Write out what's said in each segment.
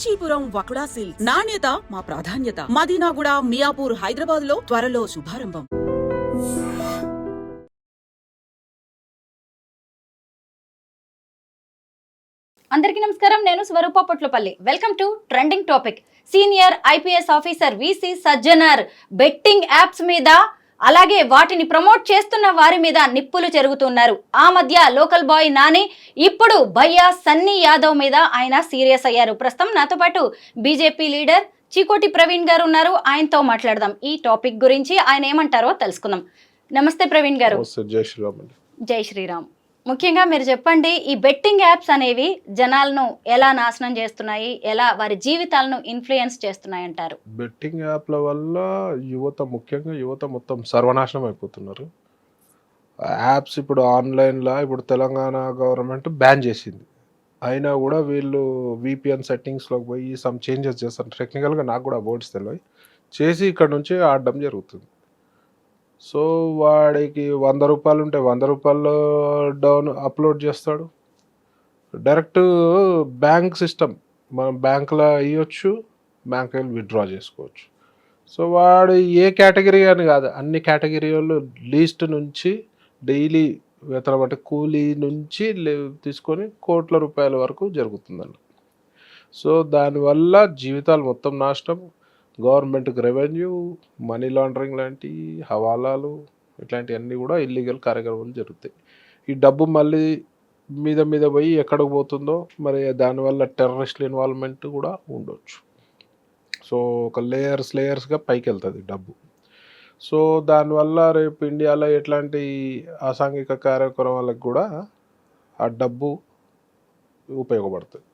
Kanchipuram వకుడా silks నాణ్యత మా ప్రాధాన్యత. మదీనాగూడ, మియాపూర్, హైదరాబాద్ లో త్వరలో శుభారంభం. అందరికీ నమస్కారం. నేను Swaroopa Potlapalli. Welcome to trending topic. Senior IPS officer VC Sajjanar betting apps మీద అలాగే వాటిని ప్రమోట్ చేస్తున్న వారి మీద నిప్పులు చెరుగుతున్నారు. ఆ మధ్య లోకల్ బాయ్ నాని, ఇప్పుడు భయ్యా సన్నీ యాదవ్ మీద ఆయన సీరియస్ అయ్యారు. ప్రస్తుతం నాతో పాటు బీజేపీ లీడర్ చీకోటి ప్రవీణ్ గారు ఉన్నారు. ఆయనతో మాట్లాడదాం. ఈ టాపిక్ గురించి ఆయన ఏమంటారో తెలుసుకుందాం. నమస్తే ప్రవీణ్ గారు. జై శ్రీరామ్. ముఖ్యంగా మీరు చెప్పండి, ఈ బెట్టింగ్ యాప్స్ అనేవి జనాలను ఎలా నాశనం చేస్తున్నాయి, ఎలా వారి జీవితాలను ఇన్ఫ్లుయెన్స్ చేస్తున్నాయి అంటారు? బెట్టింగ్ యాప్ల వల్ల ముఖ్యంగా యువత మొత్తం సర్వనాశనం అయిపోతున్నారు. యాప్స్ ఇప్పుడు ఆన్లైన్లో ఇప్పుడు తెలంగాణ గవర్నమెంట్ బ్యాన్ చేసింది. అయినా కూడా వీళ్ళు విపిఎన్ సెట్టింగ్స్లోకి పోయి సమ్ చేంజెస్ చేస్తారు. టెక్నికల్గా నాకు కూడా బోర్డ్స్ తెలియదు, చేసి ఇక్కడ నుంచి ఆడడం జరుగుతుంది. సో వాడికి 100 రూపాయలు ఉంటే 100 రూపాయలు డౌన్ అప్లోడ్ చేస్తాడు. డైరెక్ట్ బ్యాంక్ సిస్టమ్, మనం బ్యాంకులో ఇవ్వచ్చు, బ్యాంక్ వెళ్ళి విత్డ్రా చేసుకోవచ్చు. సో వాడు ఏ కేటగిరీ అని కాదు, అన్ని కేటగిరీలు లీస్ట్ నుంచి డైలీ వేతనం అంటే కూలీ నుంచి తీసుకొని కోట్ల రూపాయల వరకు జరుగుతుందండి. సో దానివల్ల జీవితాలు మొత్తం నాశనం. గవర్నమెంట్కి రెవెన్యూ, మనీ లాండరింగ్ లాంటి హవాలాలు ఇట్లాంటివన్నీ కూడా ఇల్లీగల్ కార్యక్రమాలు జరుగుతాయి. ఈ డబ్బు మళ్ళీ మీద పోయి ఎక్కడికి పోతుందో మరి, దానివల్ల టెర్రరిస్టుల ఇన్వాల్వ్మెంట్ కూడా ఉండొచ్చు. సో ఒక లేయర్స్గా పైకి వెళ్తుంది డబ్బు. సో దానివల్ల రేపు ఇండియాలో ఎట్లాంటి అసాంఘిక కార్యక్రమాలకు కూడా ఆ డబ్బు ఉపయోగపడుతుంది.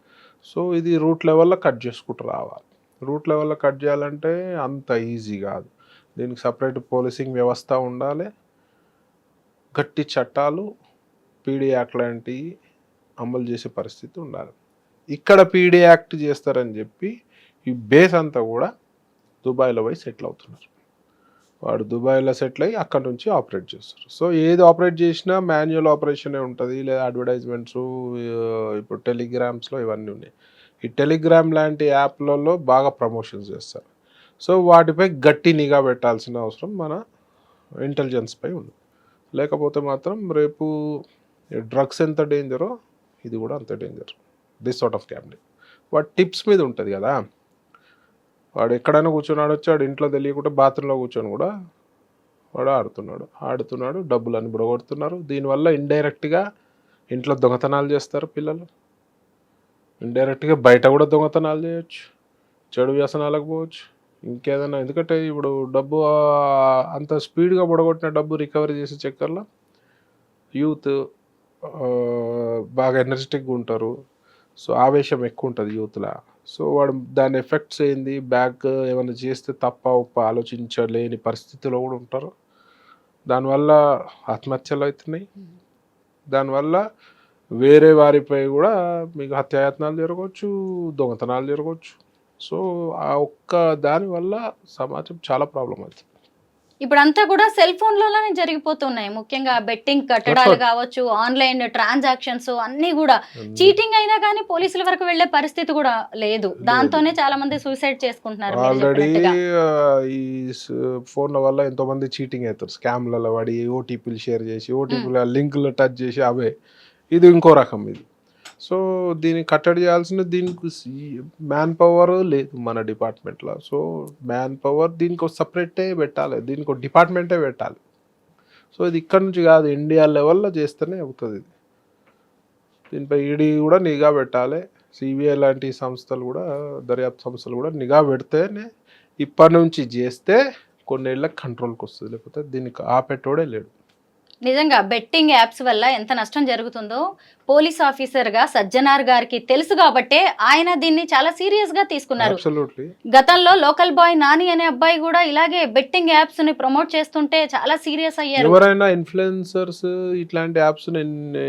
సో ఇది రూట్ లెవెల్లో కట్ చేసుకుంటూ రావాలి. రూట్ లెవెల్లో కట్ చేయాలంటే అంత ఈజీ కాదు. దీనికి సపరేట్ పోలీసింగ్ వ్యవస్థ ఉండాలి, గట్టి చట్టాలు, పీడీ యాక్ట్ లాంటివి అమలు చేసే పరిస్థితి ఉండాలి. ఇక్కడ పీడీ యాక్ట్ చేస్తారని చెప్పి ఈ బేస్ అంతా కూడా దుబాయ్లో పోయి సెటిల్ అవుతున్నారు. వాడు దుబాయ్లో సెటిల్ అయ్యి అక్కడ నుంచి ఆపరేట్ చేస్తారు. సో ఏది ఆపరేట్ చేసినా మాన్యువల్ ఆపరేషనే ఉంటుంది, లేదా అడ్వర్టైజ్మెంట్స్, ఇప్పుడు టెలిగ్రామ్స్లో ఇవన్నీ ఉన్నాయి. ఈ టెలిగ్రామ్ లాంటి యాప్లలో బాగా ప్రమోషన్స్ చేస్తారు. సో వాటిపై గట్టి నిఘా పెట్టాల్సిన అవసరం మన ఇంటెలిజెన్స్పై ఉంది. లేకపోతే మాత్రం రేపు డ్రగ్స్ ఎంత డేంజరో ఇది కూడా అంత danger. This sort of gambling వాడు టిప్స్ మీద ఉంటుంది కదా. వాడు ఎక్కడైనా కూర్చొని ఆడొచ్చు, వాడు ఇంట్లో తెలియకుండా బాత్రూంలో కూర్చొని కూడా వాడు ఆడుతున్నాడు, డబ్బులని బుడగొడుతున్నారు. దీనివల్ల ఇండైరెక్ట్గా ఇంట్లో దొంగతనాలు చేస్తారు పిల్లలు, ఇండైరెక్ట్గా బయట కూడా దొంగతనాలు చేయొచ్చు, చెడు వ్యసనాలకు పోవచ్చు, ఇంకేదైనా. ఎందుకంటే ఇప్పుడు డబ్బు అంత స్పీడ్గా బుడగొట్టిన డబ్బు రికవరీ చేసే చక్కర్లో యూత్ బాగా ఎనర్జెటిక్గా ఉంటారు. సో ఆవేశం ఎక్కువ ఉంటుంది యూత్లో. సో వాడు దాని ఎఫెక్ట్స్ ఏంది, బ్యాక్ ఏమైనా చేస్తే తప్ప ఆలోచించలేని పరిస్థితిలో కూడా ఉంటారు. దానివల్ల ఆత్మహత్యలు అవుతున్నాయి. దానివల్ల వేరే వారిపై కూడా మీకు హత్యాయత్నాలు జరగవచ్చు, దొంగతనాలు జరగవచ్చు. సో ఆ ఒక్క దానివల్ల సమాజం చాలా ప్రాబ్లం అవుతుంది. ఇప్పుడంతా కూడా సెల్ ఫోన్లలోనే జరిగిపోతున్నాయి. ముఖ్యంగా బెట్టింగ్ కట్టడాలు కావచ్చు, ఆన్లైన్ ట్రాన్సాక్షన్స్ అన్నీ కూడా చీటింగ్ అయినా కానీ పోలీసుల వరకు వెళ్లే పరిస్థితి కూడా లేదు. దాంతోనే చాలా మంది సూసైడ్ చేసుకుంటున్నారు. ఆల్రెడీ ఈ ఫోన్ల వల్ల ఎంతో మంది చీటింగ్ అవుతారు. స్కామ్లలో వాడి ఓటీపీలు షేర్ చేసి, ఓటీపీల లింకులు టచ్ చేసి అవే. ఇది ఇంకో రకం ఇది. సో దీన్ని కట్టడి చేయాల్సిన, దీనికి మ్యాన్ పవర్ లేదు మన డిపార్ట్మెంట్లో. సో మ్యాన్ పవర్ దీనికి ఒక సపరేటే పెట్టాలి, దీనికి ఒక డిపార్ట్మెంటే పెట్టాలి. సో ఇది ఇక్కడ నుంచి కాదు, ఇండియా లెవెల్లో చేస్తేనే అవుతుంది. ఇది దీనిపై ఈడీ కూడా నిఘా పెట్టాలి, సిబిఐ లాంటి సంస్థలు కూడా, దర్యాప్తు సంస్థలు కూడా నిఘా పెడితేనే ఇప్పటి నుంచి చేస్తే కొన్నేళ్ళకి కంట్రోల్కి వస్తుంది. లేకపోతే దీనికి ఆపెట్టోడే లేడు. నిజంగా బెట్టింగ్ యాప్స్ వల్ల ఎంత నష్టం జరుగుతుందో పోలీస్ ఆఫీసర్గా సజ్జనార్ గారికి తెలుసు కాబట్టే ఆయన దీన్ని చాలా సీరియస్ గా తీసుకున్నారు. గతంలో లోకల్ బాయ్ నాని అనే అబ్బాయి కూడా ఇలాగే బెట్టింగ్ యాప్స్ ని ప్రమోట్ చేస్తుంటే చాలా సీరియస్ అయ్యారు. ఎవరైనా ఇన్ఫ్లుయెన్సర్స్ ఇట్లాంటి యాప్స్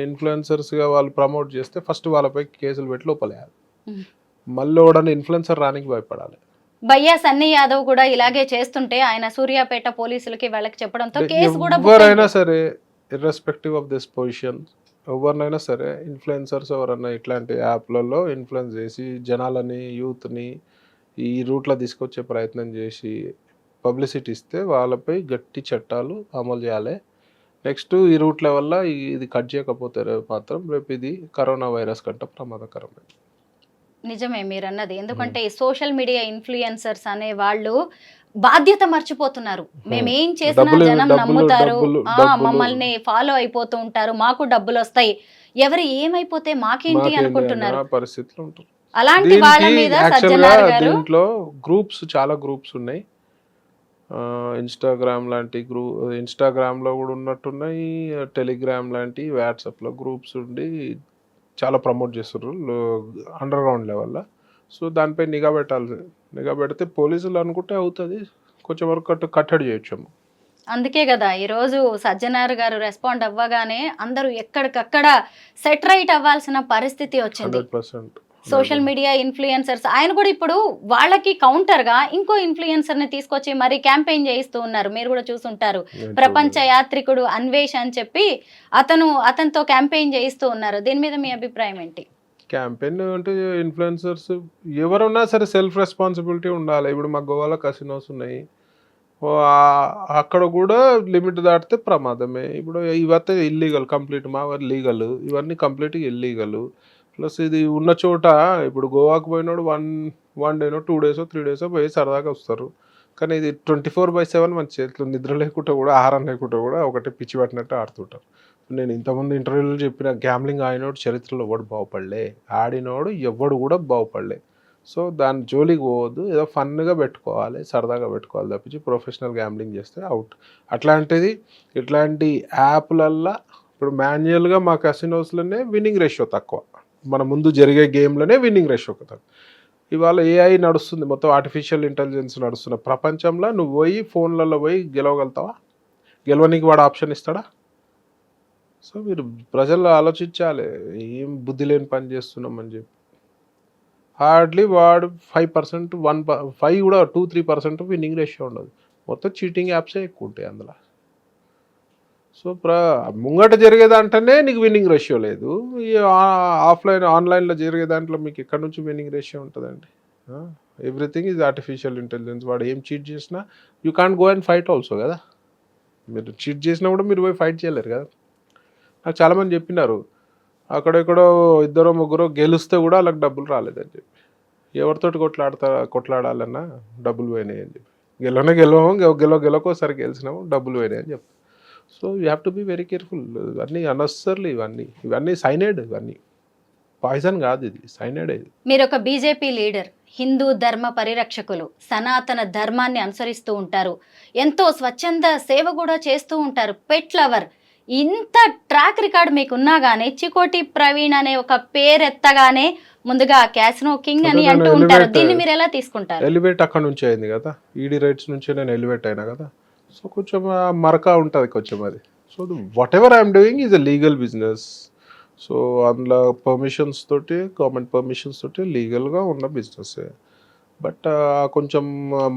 ఇన్ఫ్లుయెన్సర్స్ గా వాళ్ళు ప్రమోట్ చేస్తే ఫస్ట్ వాళ్ళపై కేసులు పెట్టి లోపలేయాలి. మళ్ళీ కూడా ఇన్ఫ్లుయెన్సర్ రానికి భయపడాలి. భయ్యా సన్నీ యాదవ్ కూడా ఇలాగే చేస్తుంటే ఆయన సూర్యాపేట పోలీసులకి వాళ్ళకి చెప్పడంతో కేసు కూడా ఎవరైనా సరే ఇర్రెస్పెక్టివ్ ఆఫ్ దిస్ పొజిషన్ ఎవరినైనా సరే ఇన్ఫ్లుయెన్సర్స్ ఎవరన్నా ఇట్లాంటి యాప్లలో ఇన్ఫ్లుయెన్స్ చేసి జనాలని యూత్ని ఈ రూట్లో తీసుకొచ్చే ప్రయత్నం చేసి పబ్లిసిటీ ఇస్తే వాళ్ళపై గట్టి చట్టాలు అమలు చేయాలి. నెక్స్ట్ ఈ రూట్ల వల్ల ఇది కట్ చేయకపోతే మాత్రం రేపు ఇది కరోనా వైరస్ కంటే ప్రమాదకరమే. నిజమే మీరన్నది. ఎందుకంటే ఈ సోషల్ మీడియా ఇన్ఫ్లుయెన్సర్స్ అనే వాళ్ళు బాధ్యత మర్చిపోతున్నారు. మేమేం చేసినా డబ్బులు జనం డబ్బులు నమ్ముతారు, డబ్బులు ఆ డబ్బులు మమ్మల్ని ఫాలో అయిపోతూ ఉంటారు, మాకు డబ్బులు వస్తాయి, ఎవరు ఏమైపోతే మాకేంటి మాకేంటి అన్న అనుకుంటున్నారు. పరిస్థితులు ఉంటారు. అలాంటి వాళ్ళ దీనికి మీద యాక్చువల్గా సజ్జనార్ గారు దీంట్లో చాలా గ్రూప్స్ ఉన్నాయి. ఇన్స్టాగ్రామ్ లాంటి ఇన్స్టాగ్రామ్లో కూడా ఉన్నట్టున్నాయి, టెలిగ్రామ్ లాంటి వాట్సాప్లో గ్రూప్స్ ఉండి చాలా ప్రమోట్ చేస్తారు అండర్ గ్రౌండ్ లెవెల్లో. సో దానిపై నిఘా పెట్టాలి. నిఘా పెడితే పోలీసులు అనుకుంటే అవుతుంది, కొంచెం వరకు కట్టడి చేయొచ్చు. అందుకే కదా ఈరోజు సజ్జనార్ గారు రెస్పాండ్ అవ్వగానే అందరూ ఎక్కడికక్కడ సెటరైట్ అవ్వాల్సిన పరిస్థితి వచ్చింది. 100% సోషల్ మీడియా ఇన్ఫ్లుయెన్సర్స్ ఆయన కూడా ఇప్పుడు వాళ్ళకి కౌంటర్ గా ఇంకో ఇన్ఫ్లుయెన్సర్ ని తీసుకొచ్చి మరి క్యాంపెయిన్ చేయిస్తూ ఉన్నారు. మీరు కూడా చూసుంటారు, ప్రపంచ యాత్రికుడు అన్వేష్ అని చెప్పి అతనితో క్యాంపెయిన్ చేయిస్తూ ఉన్నారు. దీని మీద మీ అభిప్రాయం ఏంటి? క్యాంపెయిన్ అంటే ఇన్ఫ్లుయెన్సర్స్ ఎవరున్నా సరే సెల్ఫ్ రెస్పాన్సిబిలిటీ ఉండాలి. ఇప్పుడు మా గోవాలో కసినోస్ ఉన్నాయి, అక్కడ కూడా లిమిట్ దాటితే ప్రమాదమే. ఇప్పుడు ఇవైతే ఇల్లీగల్, కంప్లీట్ మా లీగల్, ఇవన్నీ కంప్లీట్గా ఇల్లీగల్. ప్లస్ ఇది ఉన్న చోట ఇప్పుడు గోవాకు పోయినోడు వన్ డేనో 2 డేసో 3 డేసో పోయి సరదాగా వస్తారు. కానీ ఇది 24/7 మన చేతిలో నిద్ర లేకుండా కూడా ఆహారం లేకుండా కూడా ఒకటి పిచ్చి పట్టినట్టు ఆడుతుంటారు. నేను ఇంతకుముందు ఇంటర్వ్యూలో చెప్పిన గ్యాంబ్లింగ్ ఆడినోడు చరిత్రలో ఎవడు బాగుపడలే, ఆడినోడు ఎవడు కూడా బాగుపడలే. సో దాని జోలికి పోవద్దు, ఏదో ఫన్గా పెట్టుకోవాలి, సరదాగా పెట్టుకోవాలి తప్పించి ప్రొఫెషనల్ గ్యాంబ్లింగ్ చేస్తే అవుట్. అట్లాంటిది ఇట్లాంటి యాప్లల్లో ఇప్పుడు మాన్యువల్గా మా కసినోస్లోనే విన్నింగ్ రేషియో తక్కువ, మన ముందు జరిగే గేమ్లోనే విన్నింగ్ రేషియో తక్కువ. ఇవాళ ఏఐ నడుస్తుంది, మొత్తం ఆర్టిఫిషియల్ ఇంటెలిజెన్స్ నడుస్తున్న ప్రపంచంలో నువ్వు పోయి ఫోన్లలో పోయి గెలవగలుగుతావా? గెలవనికి వాడు ఆప్షన్ ఇస్తాడా? సో మీరు ప్రజలు ఆలోచించాలి, ఏం బుద్ధి లేని పని చేస్తున్నామని చెప్పి. హార్డ్లీ వాడు 5%, 5 కూడా 2-3% విన్నింగ్ రేషియో ఉండదు. మొత్తం చీటింగ్ యాప్సే ఎక్కువ ఉంటాయి అందులో. సో ముంగట జరిగేదంటేనే నీకు విన్నింగ్ రేషియో లేదు, ఈ ఆన్లైన్లో జరిగే దాంట్లో మీకు ఎక్కడి నుంచి విన్నింగ్ రేషియో ఉంటుందండి? Everything is artificial intelligence. వాడు ఏం చీట్ చేసినా you can't go and fight also కదా. మీరు చీట్ చేసినా కూడా మీరు పోయి ఫైట్ చేయలేరు కదా. నాకు చాలామంది చెప్పినారు, అక్కడెక్కడో 2-3 గెలిస్తే కూడా వాళ్ళకి డబ్బులు రాలేదని చెప్పి. ఎవరితోటి కొట్లాడాలన్నా డబ్బులు పోయినాయి అని చెప్పి. గెలవకోసారి గెలిచినాము, డబ్బులు పోయినాయి అని చెప్పి. So you have to be very careful. ఇవన్నీ అనవసర్లీ, ఇవన్నీ సైనైడ్, ఇవన్నీ పాయిజన్ కాదు, ఇది సైనైడ్. ఇది మీరు ఒక బీజేపీ లీడర్, హిందూ ధర్మ పరిరక్షకులు, సనాతన ధర్మాన్ని అనుసరిస్తూ ఉంటారు, ఎంతో స్వచ్ఛంద సేవ కూడా చేస్తూ ఉంటారు, పెట్ లవర్. ఇంత ట్రాక్ రికార్డ్ మీకున్నా గానీ చికోటి ప్రవీణ్ అనే ఒక పేరెత్తగానే ముందుగా క్యాసినో కింగ్ అని అంటూ ఉంటారు. దీన్ని మీరు ఎలా తీసుకుంటారు? ఎలివేట్ అక్కడ నుంచి అయింది కదా, ఈడీ రైట్స్ నుంచి నేను ఎలివేట్ అయినా కదా. సో కొంచెం మరకా ఉంటుంది కొంచెం అది. So what ever I'm doing is a legal business. So అందులో పర్మిషన్స్ తోటి, గవర్నమెంట్ పర్మిషన్స్ తోటి లీగల్గా ఉన్న బిజినెస్. బట్ కొంచెం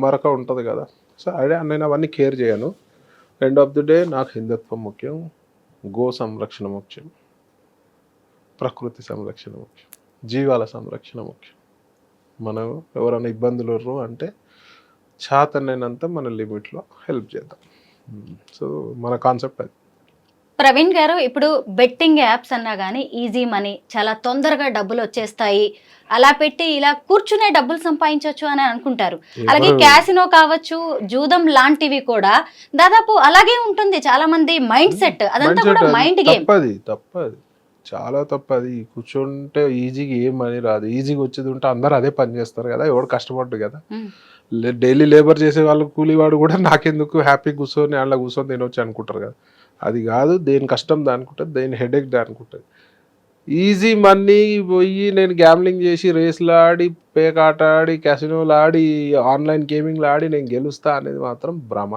మరక ఉంటుంది కదా. సో నేను అవన్నీ కేర్ చేయను. ఎండ్ ఆఫ్ ది డే నాకు హిందుత్వం ముఖ్యం, గో సంరక్షణ ముఖ్యం, ప్రకృతి సంరక్షణ ముఖ్యం, జీవాల సంరక్షణ ముఖ్యం. మనం ఎవరైనా ఇబ్బందులు అంటే చాతనైనంత మన లిమిట్లో హెల్ప్ చేద్దాం. సో మన కాన్సెప్ట్ అది. ప్రవీణ్ గారు, ఇప్పుడు బెట్టింగ్ యాప్స్ అన్నా కానీ ఈజీ మనీ, చాలా తొందరగా డబ్బులు వచ్చేస్తాయి, అలా పెట్టి ఇలా కూర్చునే డబ్బులు సంపాదించవచ్చు అని అనుకుంటారు. అలాగే క్యాసినో కావచ్చు, జూదం లాంటివి కూడా దాదాపు అలాగే ఉంటుంది. చాలా మంది మైండ్ సెట్ అదంతా కూడా మైండ్ గేమ్. తప్పది, చాలా తప్పది. కూర్చుంటే ఈజీగా ఏం మనీ రాదు. ఈజీగా వచ్చేది ఉంటే అందరు అదే పని చేస్తారు కదా, ఎవడు కష్టపడ్డు కదా. డైలీ లేబర్ చేసే వాళ్ళు కూలీవాడు కూడా నాకెందుకు హ్యాపీ కూర్చొని అలా కూర్చొని తినొచ్చు అనుకుంటారు కదా. అది కాదు, దేని కష్టం దానికుంటుంది, దేని హెడేక్ దానికుంటుంది. ఈజీ మనీ పోయి నేను గ్యామ్లింగ్ చేసి రేస్లు ఆడి, పేకాట ఆడి, క్యాసినోలు ఆడి, ఆన్లైన్ గేమింగ్లు ఆడి నేను గెలుస్తా అనేది మాత్రం భ్రమ.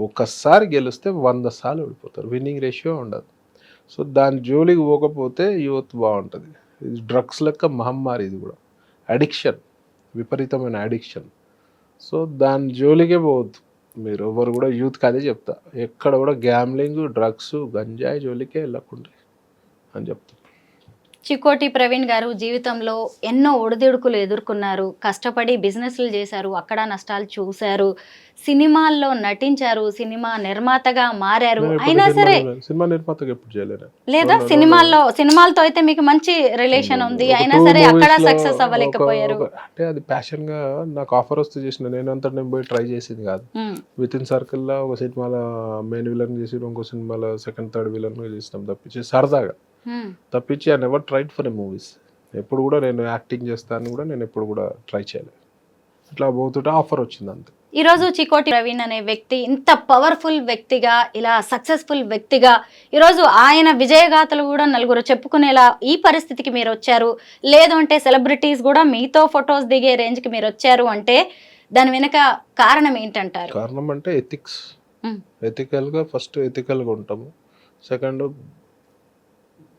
ఒక్కసారి గెలిస్తే 100 సార్లు ఓడిపోతారు, విన్నింగ్ రేషియో ఉండదు. సో దాని జోలికి పోకపోతే యూత్ బాగుంటుంది. ఇది డ్రగ్స్ లెక్క మహమ్మారి, ఇది కూడా అడిక్షన్, విపరీతమైన అడిక్షన్. సో దాని జోలికే పోవద్దు మీరు ఎవరు కూడా. యూత్కి అదే చెప్తా, ఎక్కడ కూడా గ్యామ్లింగ్, డ్రగ్స్, గంజాయి జోలికే వెళ్ళకుండా అని చెప్తాను. చికోటి ప్రవీణ్ గారు జీవితంలో ఎన్నో ఒడిదుడుకులు ఎదుర్కొన్నారు, కష్టపడి బిజినెస్లు చేశారు, అక్కడ నష్టాలు చూశారు, సినిమాల్లో నటించారు, సినిమా నిర్మాతగా మారారు. నేను ఎప్పుడు అయినా సరే సినిమా నిర్మాతగా ఎప్పుడు చేయలేను. లేదా సినిమాలతో అయితే మీకు మంచి రిలేషన్ ఉంది, ఒక అయినా 2 సరే అక్కడ movies లో సక్సెస్ అవ్వలేకపోయారు. అంటే అది ప్యాషన్ గా నాకు ఆఫర్ వస్తే చేసిన, నేను పోయి ట్రై చేసింది కాదు. విత్ ఇన్ సర్కిల్ లో ఒక సినిమాలో మెయిన్ విలన్ చేసి, ఇంకో సినిమాలో సెకండ్ థర్డ్ విలన్ చేసినాం తప్పించి సరదాగా. తప్పించి I never tried for a movies. ఎప్పుడు కూడా నేను యాక్టింగ్ చేస్తాను కూడా నేను ఎప్పుడు కూడా ట్రై చేయలేదు. ఇట్లా పోతుంటే ఆఫర్ వచ్చింది అంతే. ఈ రోజు చికోటి ప్రవీణ్ అనే వ్యక్తి ఇంత పవర్ఫుల్ వ్యక్తిగా, ఇలా సక్సెస్ఫుల్ వ్యక్తిగా, ఈరోజు ఆయన విజయగాథలు కూడా నలుగురు చెప్పుకునేలా ఈ పరిస్థితికి మీరు వచ్చారు. లేదు అంటే సెలబ్రిటీస్ కూడా మీతో ఫొటోస్ దిగే రేంజ్కి మీరు వచ్చారు అంటే దాని వెనుక కారణం ఏంటంటారు? కారణం అంటే ఎథిక్స్. ఎథికల్గా ఫస్ట్ ఎథికల్గా ఉంటాము. సెకండ్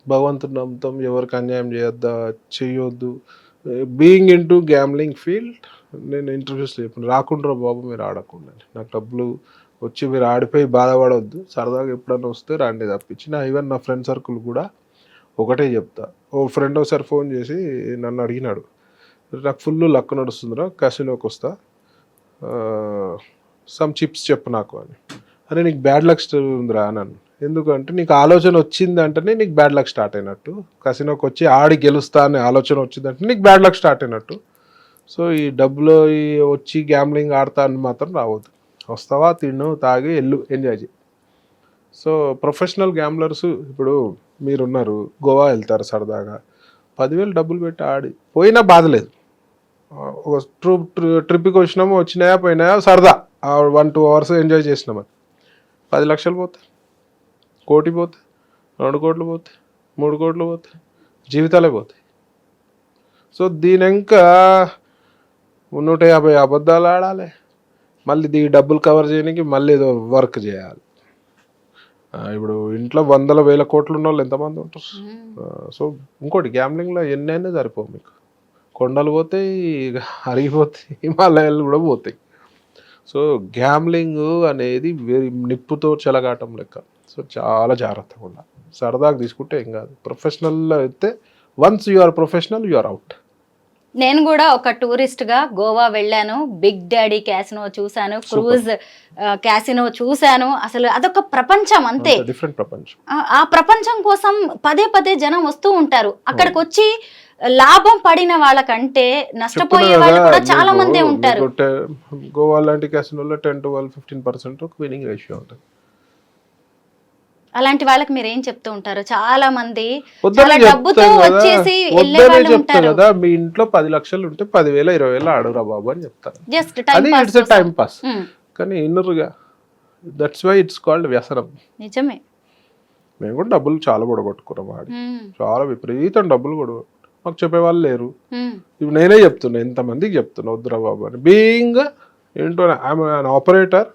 భగవంతుని నమ్ముతాం, ఎవరికి అన్యాయం చేయొద్దు. Being in to gambling field నేను ఇంటర్వ్యూస్లో చెప్పాను, రాకుండా బాబు మీరు ఆడకుండా, నాకు డబ్బులు వచ్చి మీరు ఆడిపోయి బాధపడవద్దు, సరదాగా ఎప్పుడైనా వస్తే రండి తప్పించి. ఈవెన్ నా ఫ్రెండ్ సర్కిల్ కూడా ఒకటే చెప్తా. ఓ ఫ్రెండ్ ఒకసారి ఫోన్ చేసి నన్ను అడిగినాడు, నాకు ఫుల్ లక్ నడుస్తుందిరా, క్యాసినోకి వస్తా, సమ్ చిప్స్ చెప్పు నాకు అని. అరే నీకు బ్యాడ్ లక్ ఉందిరా అన్నాను. ఎందుకంటే నీకు ఆలోచన వచ్చిందంటేనే నీకు బ్యాడ్ లక్ స్టార్ట్ అయినట్టు. కసినోకి వచ్చి ఆడి గెలుస్తా అనే ఆలోచన వచ్చిందంటే నీకు బ్యాడ్ లక్ స్టార్ట్ అయినట్టు. సో ఈ డబ్బులో వచ్చి గ్యామ్లింగ్ ఆడతా అని మాత్రం రావద్దు. వస్తావా, తిను, తాగి, ఎంజాయ్ చేయి. సో ప్రొఫెషనల్ గ్యామ్లర్స్ ఇప్పుడు మీరున్నారు, గోవా వెళ్తారు సరదాగా, 10,000 డబ్బులు పెట్టి ఆడి పోయినా బాధలేదు. ఒక ట్రిప్కి వచ్చినాయా పోయినాయా సరదా 1-2 అవర్స్ ఎంజాయ్ చేసినామని 10 లక్షలు పోతాయి, 1 కోటి పోతాయి, 2 కోట్లు పోతాయి, 3 కోట్లు పోతాయి, జీవితాలే పోతాయి. సో దీని ఇంకా 150 అబద్ధాలు ఆడాలి, మళ్ళీ డబ్బులు కవర్ చేయడానికి మళ్ళీ ఏదో వర్క్ చేయాలి. ఇప్పుడు ఇంట్లో 100,000 కోట్లు ఉన్న వాళ్ళు ఎంతమంది ఉంటారు? సో ఇంకోటి గ్యామ్లింగ్లో ఎన్నైనా సరిపోవు మీకు. కొండలు పోతాయి, అరిగిపోతాయి, హిమాలయాలు కూడా పోతాయి. సో గ్యామ్లింగ్ అనేది నిప్పుతో చెలగాటం లెక్క. సో చాలా జాగ్రత్తగా ఉండాలి. సరదాగా తీసుకుంటే ఏం కాదు. ప్రొఫెషనల్లో అయితే once you are professional you are out. నేను కూడా ఒక టూరిస్ట్గా గోవా వెళ్ళాను, బిగ్ డాడీ క్యాసినో చూశాను, క్రూజ్ క్యాసినో చూశాను. అసలు అదొక ప్రపంచం అంతే, డిఫరెంట్ ప్రపంచం. ఆ ప్రపంచం కోసం పదే జనం వస్తూ ఉంటారు. అక్కడికి వచ్చి లాభం పడిన వాళ్ళకంటే నష్టపోయే వాళ్ళు కూడా చాలా మంది ఉంటారు. గోవా లాంటి క్యాసినోలో 10-15% విన్నింగ్ రేషియో ఉంటుంది. అలాంటి వాళ్ళకి మీరు ఏం చెప్తూ ఉంటారు? చాలా మంది చాలా డబ్బుతో వచ్చేసి వెళ్ళే వాళ్ళు ఉంటారు కదా. మీ ఇంట్లో 10 లక్షలు ఉంటే 10,000 20,000 ఆడురా బాబు అని చెప్తారు. Just time pass. కానీ ఇన్నర్గా దట్స్ వై ఇట్స్ కాల్డ్ వ్యసనం. నిజమే. మేము కూడా డబ్బులు చాలా కొడగొట్టుకున్నాం ఆడి, చాలా విపరీతం డబ్బులు కూడా. మాకు చెప్పేవాళ్ళు లేరు. ఇప్పుడు నేనే చెప్తున్నా, ఎంతమందికి చెప్తున్నా వద్దురా బాబు అని. బీయింగ్ ఏంటో ఐఎమ్ ఆపరేటర్,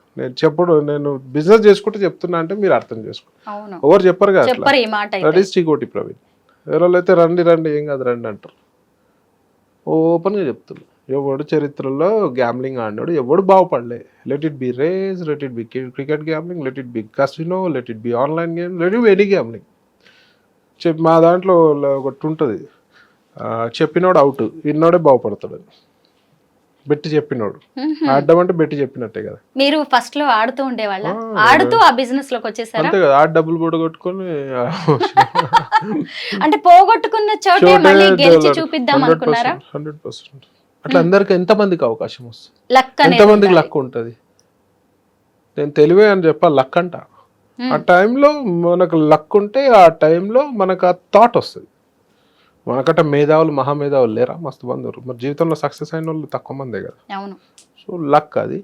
నేను బిజినెస్ చేసుకుంటే చెప్తున్నా అంటే మీరు అర్థం చేసుకో. ఎవరు చెప్పరు కదా, దట్ ఈస్ చికోటి ప్రవీణ్. ఎవరు అయితే రండి ఏం కాదు రండి అంటారు. ఓపెన్గా చెప్తున్నా, ఎవడు చరిత్రలో గ్యామ్లింగ్ ఆడినాడు ఎవడు బాగుపడలే. Let it be race, let it be cricket gambling, let it be casino, let it be online game, let it be any gambling. మా దాంట్లో ఒకటి ఉంటుంది, చెప్పినోడు అవుట్, ఇన్నోడే బాగుపడతాడు. బెట్టి చెప్పినోడు ఆడడం అంటే బెట్టి చెప్పినట్టే కదా. మీరు ఫస్ట్ లో ఆడుతూ ఉండేవాళ్ళ, ఆడుతూ ఆ బిజినెస్ లోకి వచ్చేసారా? అంతే కదా, ఆడ డబ్బులు పోగొట్టుకొని అంటే పోగొట్టుకున్న చోటే మళ్ళీ గెలిచి చూపిద్దాం అనుకున్నారా? 100%. అట్లా అందరికి ఎంతమందికి అవకాశం వస్తుంది, లక్ ఎంతమందికి లక్ ఉంటుంది. నేను తెలివే అని చెప్పాలి, లక్ అంట. ఆ టైంలో మనకు లక్ ఉంటే ఆ టైంలో మనకు ఆ థాట్ వస్తుంది. మనకట మేధావులు మహామేధావులు లేరా? మస్తు మంది. మరి జీవితంలో సక్సెస్ అయిన వాళ్ళు తక్కువ మందే కదా. సో లక్ అది.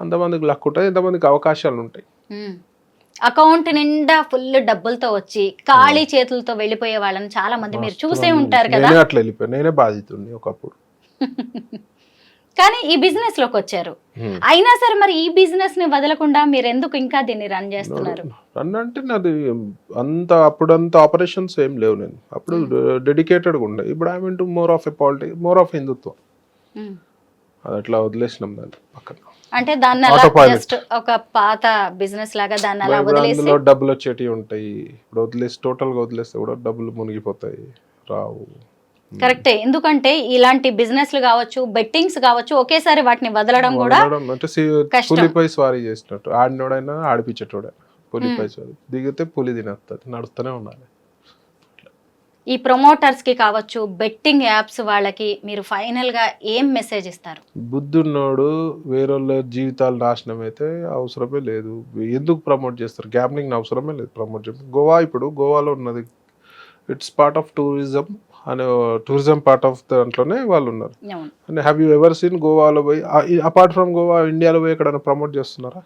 అంతమందికి లక్ ఉంటుంది, ఎంతమందికి అవకాశాలు ఉంటాయి. అకౌంట్ నిండా ఫుల్ డబ్బులతో వచ్చి ఖాళీ చేతులతో వెళ్ళిపోయే వాళ్ళని చాలా మంది మీరు చూసే ఉంటారు కదా. నేనే అట్లా వెళ్ళిపోయాను, నేనే బాధితుడిని ఒకప్పుడు. కానీ ఈ బిజినెస్ లోకి వచ్చారు, అయినా సరే మరి ఈ బిజినెస్ ని వదలకుండా మీరు ఎందుకు ఇంకా దీన్ని రన్ చేస్తున్నారు? రన్ అంటే నాది అప్పుడంత ఆపరేషన్స్ ఏం లేవు. నేను అప్పుడు డెడికేటెడ్గా ఉండే. ఇప్పుడు I mean to more of a politics, more of హిందుత్వం. అది అట్లా వదిలేసినాం దాన్ని పక్కన. అంటే దాన్ని అలా Autopilot. జస్ట్ ఒక పాత బిజినెస్ లాగా దాన్ని అలా ఇప్పుడు వదిలేసి అందులో డబ్బులు వచ్చేటివి ఉంటాయి. ఇప్పుడు వదిలేసి టోటల్గా వదిలేస్తే కూడా డబ్బులు మునిగిపోతాయి, రావు. కరెక్టే. ఎందుకంటే ఇలాంటి బిజినెస్లు కావచ్చు, బెట్టింగ్స్ కావచ్చు, ఒకేసారి వాటిని వదలడం కూడా వదలడం అంటే కష్టం. పులిపై స్వారీ చేసినట్టు, ఆడినోడైనా ఆడిపించేటోడే. పులిపై స్వారీ దిగితే పులి తినేస్తుంది, నడుస్తూనే ఉండాలి. ఈ ప్రమోటర్స్ కి కావచ్చు, బెట్టింగ్ యాప్స్ వాళ్ళకి మీరు ఫైనల్ గా ఏం మెసేజ్ ఇస్తారు? బుద్ధున్నోడు వేరే జీవితాలు నాశనం అయితే అవసరమే లేదు. ఎందుకు ప్రమోట్ చేస్తారు? గ్యాంబ్లింగ్ అవసరమే లేదు ప్రమోట్ చేయడం. గోవాలో ఉన్నది, ఇట్స్ పార్ట్ ఆఫ్ టూరిజం అనే టూరిజం పార్ట్ ఆఫ్ దాంట్లోనే వాళ్ళు ఉన్నారు. అవును. And have you ever seen గోవాలో పోయి, అపార్ట్ ఫ్రమ్ గోవా, ఇండియాలో పోయి ఎక్కడైనా ప్రమోట్ చేస్తున్నారా?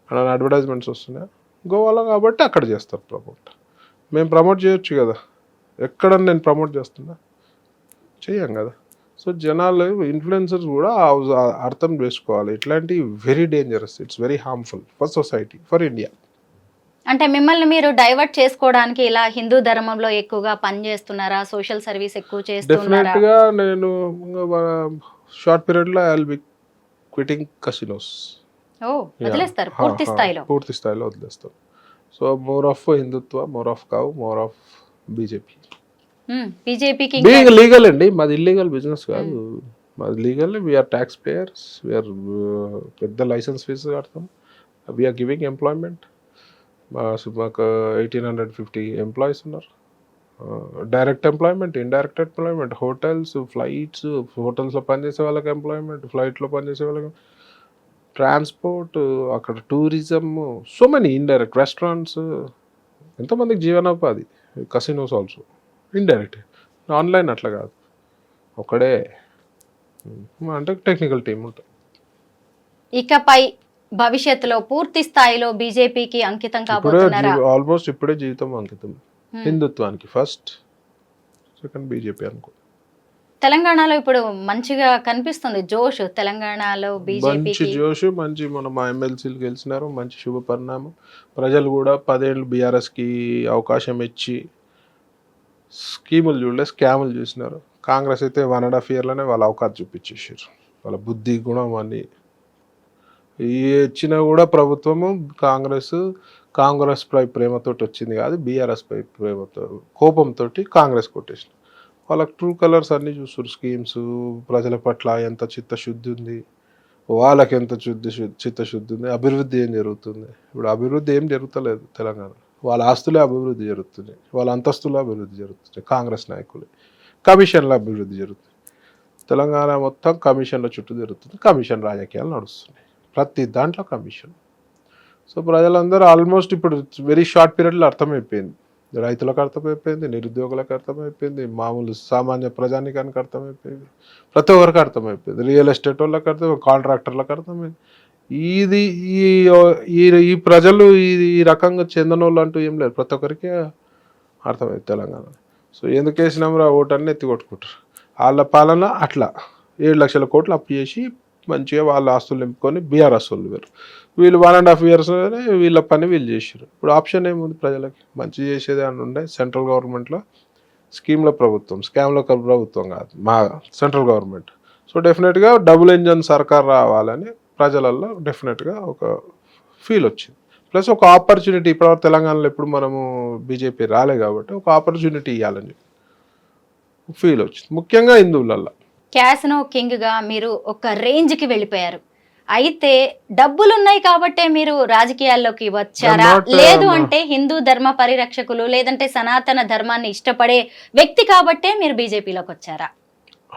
అక్కడ అడ్వర్టైజ్మెంట్స్ వస్తున్నాయా? గోవాలో కాబట్టి అక్కడ చేస్తారు ప్రమోట్. మేము ప్రమోట్ చేయొచ్చు కదా, ఎక్కడన్నా నేను ప్రమోట్ చేస్తున్నా? చెయ్యం కదా. సో జనాలు, ఇన్ఫ్లుయెన్సర్స్ కూడా అర్థం చేసుకోవాలి. ఇట్లాంటి very dangerous, it's very harmful for society, for India. అంటే మిమ్మల్ని మీరు డైవర్ట్ చేసుకోవడానికి ఇలా హిందూ ధర్మంలో ఎక్కువగా పని చేస్తున్నారా? సోషల్ సర్వీస్ ఎక్కువ చేస్తున్నారా? డెఫినెట్గా నేను షార్ట్ పీరియడ్లో I will be quitting casinos. ఓ, వదిలేస్తారు పూర్తి స్థాయిలో? పూర్తి స్థాయిలో వదిలేస్తాం. So more of Hindutva, more of cow, more of BJP. బీజేపీకి బీయింగ్ లీగల్ అండి, మాది ఇల్లీగల్ బిజినెస్ కాదు. మాది legal. We are tax payers, we are పెద్ద లైసెన్స్ ఫీజు కడతాం. We are giving employment. మాకు 1850 ఎంప్లాయీస్ ఉన్నారు. Direct employment, indirect employment, hotels, flights, హోటల్స్లో పనిచేసే వాళ్ళకి ఎంప్లాయ్మెంట్, ఫ్లైట్లో పనిచేసే వాళ్ళకి ట్రాన్స్పోర్ట్, అక్కడ tourism, so many indirect restaurants, ఎంతోమందికి జీవనోపాధి. Casinos also indirect. ఆన్లైన్ అట్లా కాదు, ఒకడే అంటే టెక్నికల్ టీం ఉంటుంది. ఇకపై భవిష్యత్తులో పూర్తి స్థాయిలో బీజేపీకి అంకితం కాబోతున్నారా? ఆల్మోస్ట్ ఇప్పుడే జీవితం అంకితం హిందుత్వానికి. ఫస్ట్, సెకండ్ బీజేపీ అనుకో. తెలంగాణలో ఇప్పుడు మంచిగా కనిపిస్తుంది జోష్. తెలంగాణలో మంచి బీజేపీకి జోష్, మంచి మా ఎమ్మెల్సీలు గెలిచినారు, మంచి శుభ పరిణామం. ప్రజలు కూడా 10 ఏళ్ళు బీఆర్ఎస్కి అవకాశం ఇచ్చి స్కీములు చూడలే, స్కాములు చూసినారు. కాంగ్రెస్ అయితే 1.5 yearలోనే వాళ్ళ అవకాశం చూపించేసారు. వాళ్ళ బుద్ధి గుణం అన్ని ఇచ్చినా కూడా ప్రభుత్వము కాంగ్రెస్ పై ప్రేమతోటి వచ్చింది కాదు, బీఆర్ఎస్ పై ప్రేమతో, కోపంతో కాంగ్రెస్ కొట్టేసిన. వాళ్ళకి ట్రూ కలర్స్ అన్నీ చూస్తారు. స్కీమ్స్, ప్రజల పట్ల ఎంత చిత్తశుద్ధి ఉంది, వాళ్ళకి ఎంత చిత్తశుద్ధి ఉంది, అభివృద్ధి ఏం జరుగుతుంది. ఇప్పుడు అభివృద్ధి ఏం జరుగుతలేదు తెలంగాణ. వాళ్ళ ఆస్తులే అభివృద్ధి జరుగుతుంది, వాళ్ళ అంతస్తులే అభివృద్ధి జరుగుతుంది. కాంగ్రెస్ నాయకులే. కమిషన్ల అభివృద్ధి జరుగుతుంది. తెలంగాణ మొత్తం కమిషన్ల చుట్టూ జరుగుతుంది. కమిషన్ రాజకీయాలు నడుస్తున్నాయి, ప్రతి దాంట్లో కమిషన్. సో ప్రజలందరూ ఆల్మోస్ట్ ఇప్పుడు వెరీ షార్ట్ పీరియడ్లో అర్థమైపోయింది. రైతులకు అర్థమైపోయింది, నిరుద్యోగులకు అర్థమైపోయింది, మామూలు సామాన్య ప్రజానికానికి అర్థమైపోయింది, ప్రతి ఒక్కరికి అర్థమైపోయింది. రియల్ ఎస్టేట్ వాళ్ళకి అర్థమైంది, కాంట్రాక్టర్లకు అర్థమైంది. ఇది ఈ ప్రజలు ఈ రకంగా చెందనోళ్ళు అంటూ ఏం లేదు, ప్రతి ఒక్కరికి అర్థమైంది తెలంగాణ. సో ఎందుకు వేసినాంరా ఓటన్ని ఎత్తి కొట్టుకుంటారు. వాళ్ళ పాలన అట్లా 7 లక్షల కోట్లు అప్పు చేసి మంచిగా వాళ్ళ ఆస్తులు నింపుకొని బీఆర్ఎస్ వాళ్ళు వేరు. వీళ్ళు 1.5 years వీళ్ళ పని వీళ్ళు చేసారు. ఇప్పుడు ఆప్షన్ ఏముంది ప్రజలకి? మంచి చేసేది అని ఉండే సెంట్రల్ గవర్నమెంట్లో స్కీమ్ల ప్రభుత్వం, స్కామ్ల ప్రభుత్వం కాదు మా సెంట్రల్ గవర్నమెంట్. సో డెఫినెట్గా డబుల్ ఇంజన్ సర్కార్ రావాలని ప్రజలలో డెఫినెట్గా ఒక ఫీల్ వచ్చింది. ప్లస్ ఒక ఆపర్చునిటీ, ఇప్పుడు తెలంగాణలో ఎప్పుడు మనము బీజేపీ రాలే కాబట్టి ఒక ఆపర్చునిటీ ఇవ్వాలని ఫీల్ వచ్చింది, ముఖ్యంగా హిందువులల్లో. క్యాసినో కింగ్ గా మీరు ఒక రేంజ్ కి వెళ్ళిపోయారు. అయితే డబ్బులున్నాయి కాబట్టే మీరు రాజకీయాల్లోకి వచ్చారా? లేదు అంటే హిందూ ధర్మ పరిరక్షకులు లేదంటే సనాతన ధర్మాన్ని ఇష్టపడే వ్యక్తి కాబట్టే మీరు బీజేపీలోకి వచ్చారా?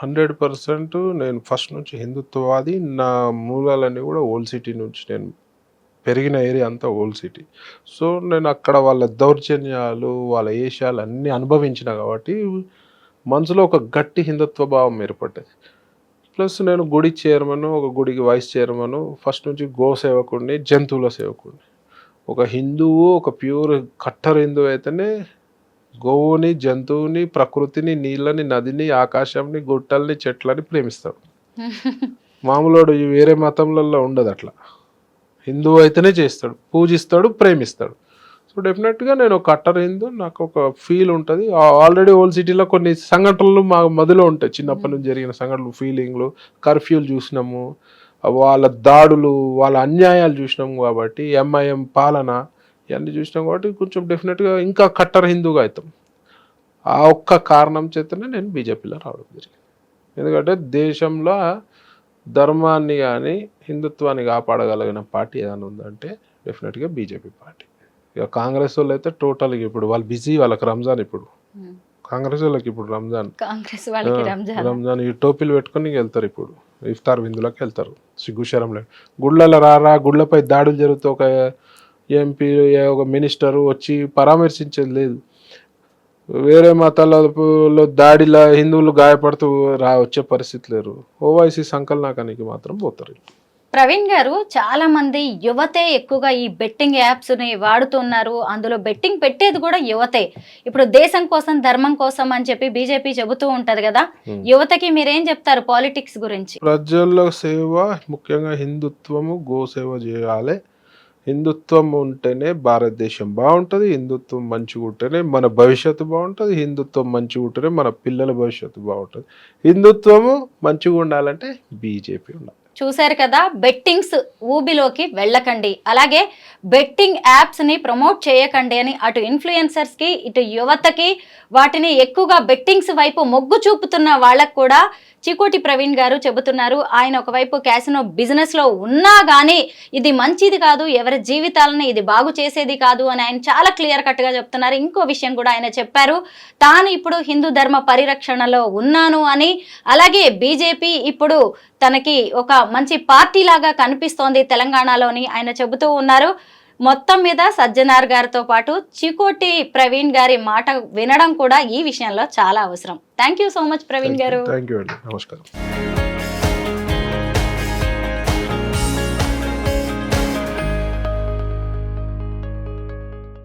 100% నేను ఫస్ట్ నుంచి హిందుత్వవాది. నా మూలాలన్నీ కూడా ఓల్డ్ సిటీ నుంచి, నేను పెరిగిన ఏరియా అంతా ఓల్డ్ సిటీ. సో నేను అక్కడ వాళ్ళ దౌర్జన్యాలు, వాళ్ళ ఏషాలు అన్నీ అనుభవించిన కాబట్టి మనసులో ఒక గట్టి హిందుత్వ భావం ఏర్పడ్డది. ప్లస్ నేను గుడి చైర్మన్, ఒక గుడికి వైస్ చైర్మన్, ఫస్ట్ నుంచి గో సేవకుడిని, జంతువుల సేవకుడిని. ఒక హిందువు, ఒక ప్యూర్ కట్టర్ హిందువు అయితేనే గోవుని, జంతువుని, ప్రకృతిని, నీళ్ళని, నదిని, ఆకాశంని, గుట్టల్ని, చెట్లని ప్రేమిస్తాడు. మామూలుడు వేరే మతంలలో ఉండదు అట్లా. హిందువు అయితేనే చేస్తాడు, పూజిస్తాడు, ప్రేమిస్తాడు. సో డెఫినెట్గా నేను కట్టర్ హిందూ, నాకు ఒక ఫీల్ ఉంటుంది. ఆల్రెడీ ఓల్డ్ సిటీలో కొన్ని సంఘటనలు మా మదిలో ఉంటాయి, చిన్నప్పటి నుంచి జరిగిన సంఘటనలు, ఫీలింగ్లు, కర్ఫ్యూలు చూసినాము, వాళ్ళ దాడులు, వాళ్ళ అన్యాయాలు చూసినాము కాబట్టి, ఎంఐఎం పాలన ఇవన్నీ చూసినాం కాబట్టి కొంచెం డెఫినెట్గా ఇంకా కట్టర్ హిందూగా అవుతాం. ఆ ఒక్క కారణం చేతనే నేను బీజేపీలో రావడం జరిగింది. ఎందుకంటే దేశంలో ధర్మాన్ని కానీ హిందుత్వాన్ని కాపాడగలిగిన పార్టీ ఏదైనా ఉందంటే డెఫినెట్గా బీజేపీ పార్టీ. ఇక కాంగ్రెస్ వాళ్ళు అయితే టోటల్గా ఇప్పుడు వాళ్ళు బిజీ, వాళ్ళకి రంజాన్ ఇప్పుడు, కాంగ్రెస్ వాళ్ళకి ఇప్పుడు రంజాన్, కాంగ్రెస్ వాళ్ళకి రంజాన్ ఈ టోపీలు పెట్టుకొని వెళ్తారు, ఇప్పుడు ఇఫ్తార్ విందులకు వెళ్తారు. సిగ్గుశరం లేదు. గుళ్ళలో రారా, గుళ్ళపై దాడులు జరుగుతూ ఒక ఎంపీ ఒక మినిస్టరు వచ్చి పరామర్శించేది లేదు. వేరే మతాలలో దాడిలో హిందువులు గాయపడుతూ వచ్చే పరిస్థితి లేరు. ఓవైసీ సంకలనాకానికి మాత్రం పోతారు. ప్రవీణ్ గారు, చాలా మంది యువతే ఎక్కువగా ఈ బెట్టింగ్ యాప్స్ ని వాడుతున్నారు. అందులో బెట్టింగ్ పెట్టేది కూడా యువతే. ఇప్పుడు దేశం కోసం, ధర్మం కోసం అని చెప్పి బీజేపీ చెబుతూ ఉంటది కదా, యువతకి మీరేం చెప్తారు పాలిటిక్స్ గురించి? ప్రజల సేవ, ముఖ్యంగా హిందుత్వము, గోసేవ చేయాలి. హిందుత్వం ఉంటేనే భారతదేశం బాగుంటుంది, హిందుత్వం మంచిగా ఉంటేనే మన భవిష్యత్తు బాగుంటుంది, హిందుత్వం మంచిగా ఉంటేనే మన పిల్లల భవిష్యత్తు బాగుంటుంది. హిందుత్వము మంచిగా ఉండాలంటే బీజేపీ ఉండాలి. చూశారు కదా, బెట్టింగ్స్ ఊబిలోకి వెళ్ళకండి, అలాగే బెట్టింగ్ యాప్స్ ని ప్రమోట్ చేయకండి అని అటు ఇన్ఫ్లుయెన్సర్స్ కి, ఇటు యువతకి, వాటిని ఎక్కువగా బెట్టింగ్స్ వైపు మొగ్గు చూపుతున్న వాళ్ళకు కూడా చికోటి ప్రవీణ్ గారు చెబుతున్నారు. ఆయన ఒకవైపు క్యాసినో బిజినెస్ లో ఉన్నా గానీ ఇది మంచిది కాదు, ఎవరి జీవితాలను ఇది బాగు చేసేది కాదు అని ఆయన చాలా క్లియర్ కట్ గా చెప్తున్నారు. ఇంకో విషయం కూడా ఆయన చెప్పారు, తాను ఇప్పుడు హిందూ ధర్మ పరిరక్షణలో ఉన్నాను అని, అలాగే బీజేపీ ఇప్పుడు తనకి ఒక మంచి పార్టీ లాగా కనిపిస్తోంది తెలంగాణలోని ఆయన చెబుతూ ఉన్నారు. మొత్తం మీద సజ్జనార్ గారితో పాటు చికోటి ప్రవీణ్ గారి మాట వినడం కూడా ఈ విషయంలో చాలా అవసరం. Thank you so much Praveen garu. Thank you అండి, నమస్కారం.